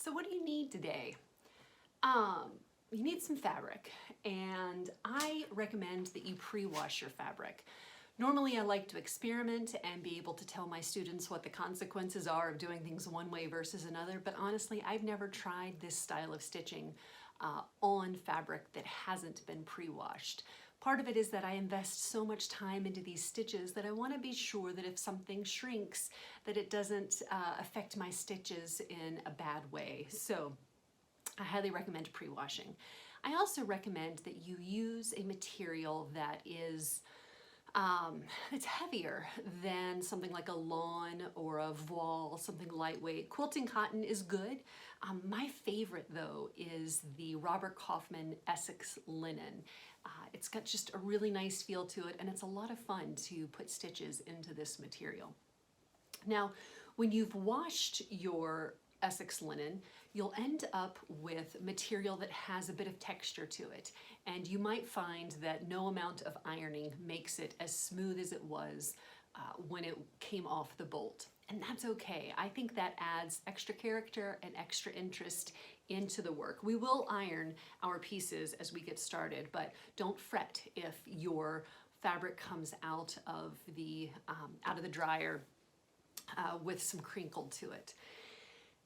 So what do you need today? You need some fabric, and I recommend that you pre-wash your fabric. Normally I like to experiment and be able to tell my students what the consequences are of doing things one way versus another, but honestly I've never tried this style of stitching on fabric that hasn't been pre-washed. Part of it is that I invest so much time into these stitches that I want to be sure that if something shrinks, that it doesn't affect my stitches in a bad way. So I highly recommend pre-washing. I also recommend that you use a material that is it's heavier than something like a lawn or a voile, something lightweight. Quilting cotton is good. My favorite though is the Robert Kaufman Essex linen. It's got just a really nice feel to it, and it's a lot of fun to put stitches into this material. Now, when you've washed your Essex linen, you'll end up with material that has a bit of texture to it. And you might find that no amount of ironing makes it as smooth as it was when it came off the bolt. And that's okay. I think that adds extra character and extra interest into the work. We will iron our pieces as we get started, but don't fret if your fabric comes out of the dryer with some crinkle to it.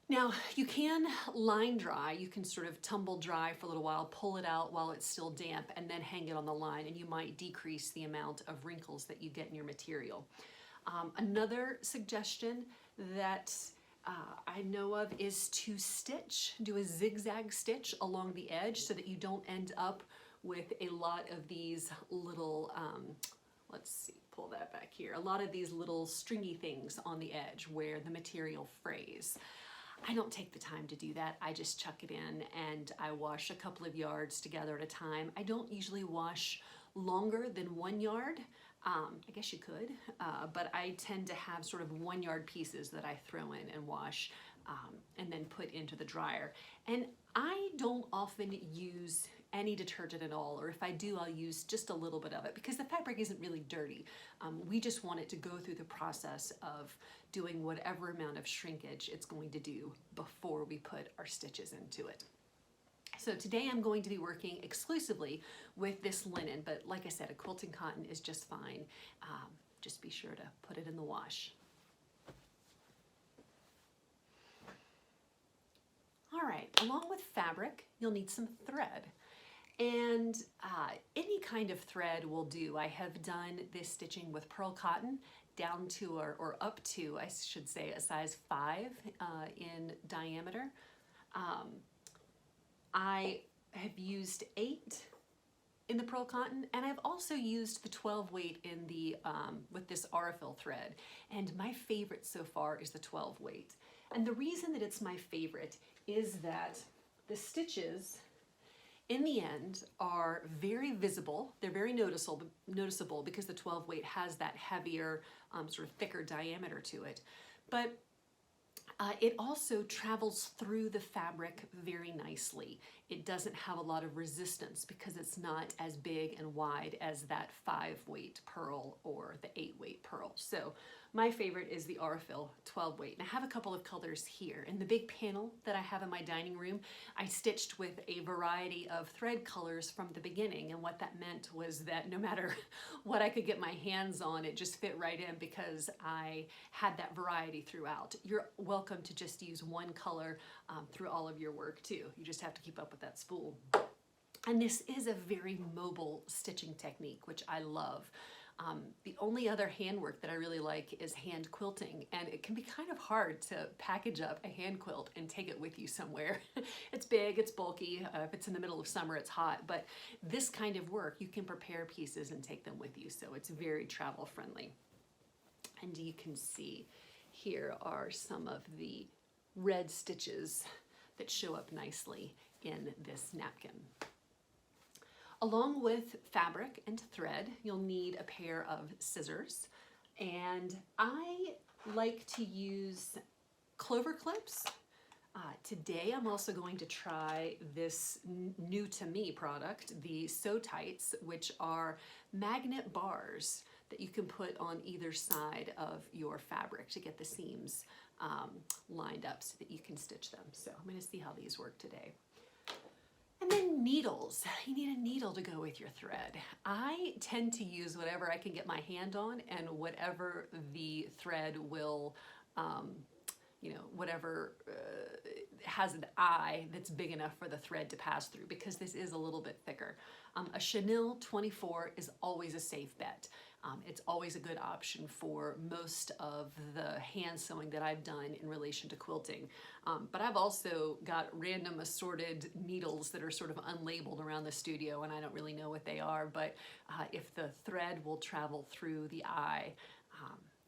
Now, you can line dry, you can sort of tumble dry for a little while, pull it out while it's still damp, and then hang it on the line, and you might decrease the amount of wrinkles that you get in your material. Another suggestion that I know of is to stitch, do a zigzag stitch along the edge so that you don't end up with a lot of these little, let's see, pull that back here, a lot of these little stringy things on the edge where the material frays. I don't take the time to do that. I just chuck it in and I wash a couple of yards together at a time. I don't usually wash longer than 1 yard. I guess you could, but I tend to have sort of 1 yard pieces that I throw in and wash and then put into the dryer. And I don't often use any detergent at all, or if I do, I'll use just a little bit of it because the fabric isn't really dirty. We just want it to go through the process of doing whatever amount of shrinkage it's going to do before we put our stitches into it. So today I'm going to be working exclusively with this linen, but like I said, a quilting cotton is just fine. Just be sure to put it in the wash. All right, along with fabric, you'll need some thread. And any kind of thread will do. I have done this stitching with pearl cotton down to, or up to, I should say, a size 5 in diameter. I have used 8 in the pearl cotton, and I've also used the 12 weight in the with this Aurifil thread. And my favorite so far is the 12 weight. And the reason that it's my favorite is that the stitches in the end are very visible. They're very noticeable because the 12 weight has that heavier, sort of thicker diameter to it. But it also travels through the fabric very nicely. It doesn't have a lot of resistance because it's not as big and wide as that 5 weight pearl or the 8 weight pearl. So my favorite is the Aurifil 12 weight. And I have a couple of colors here. In the big panel that I have in my dining room, I stitched with a variety of thread colors from the beginning. And what that meant was that no matter what I could get my hands on, it just fit right in because I had that variety throughout. You're welcome to just use one color through all of your work too. You just have to keep up with that spool. And this is a very mobile stitching technique, which I love. The only other handwork that I really like is hand quilting, and it can be kind of hard to package up a hand quilt and take it with you somewhere. It's big, it's bulky, if it's in the middle of summer it's hot, but this kind of work you can prepare pieces and take them with you, so it's very travel friendly. And you can see here are some of the red stitches that show up nicely in this napkin. Along with fabric and thread, you'll need a pair of scissors. And I like to use clover clips. Today I'm also going to try this new to me product, the Sew Tights, which are magnet bars that that you can put on either side of your fabric to get the seams lined up so that you can stitch them. So I'm going to see how these work today. And then needles. You need a needle to go with your thread. I tend to use whatever I can get my hand on and whatever the thread will, whatever has an eye that's big enough for the thread to pass through, because this is a little bit thicker. A chenille 24 is always a safe bet. It's always a good option for most of the hand sewing that I've done in relation to quilting. But I've also got random assorted needles that are sort of unlabeled around the studio, and I don't really know what they are, but if the thread will travel through the eye,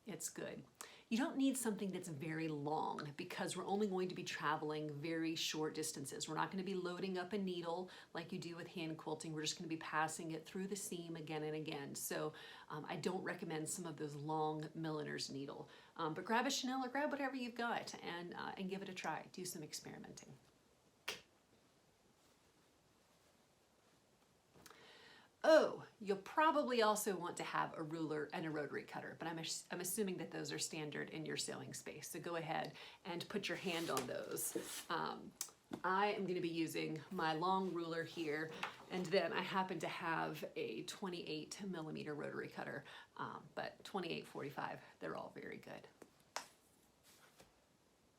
it's good. You don't need something that's very long, because we're only going to be traveling very short distances. We're not going to be loading up a needle like you do with hand quilting. We're just going to be passing it through the seam again and again. So I don't recommend some of those long milliner's needle. But grab a chenille or grab whatever you've got and give it a try. Do some experimenting. Oh, you'll probably also want to have a ruler and a rotary cutter, but I'm assuming that those are standard in your sewing space. So go ahead and put your hand on those. I am going to be using my long ruler here, and then I happen to have a 28 millimeter rotary cutter, but 28, 45, they're all very good.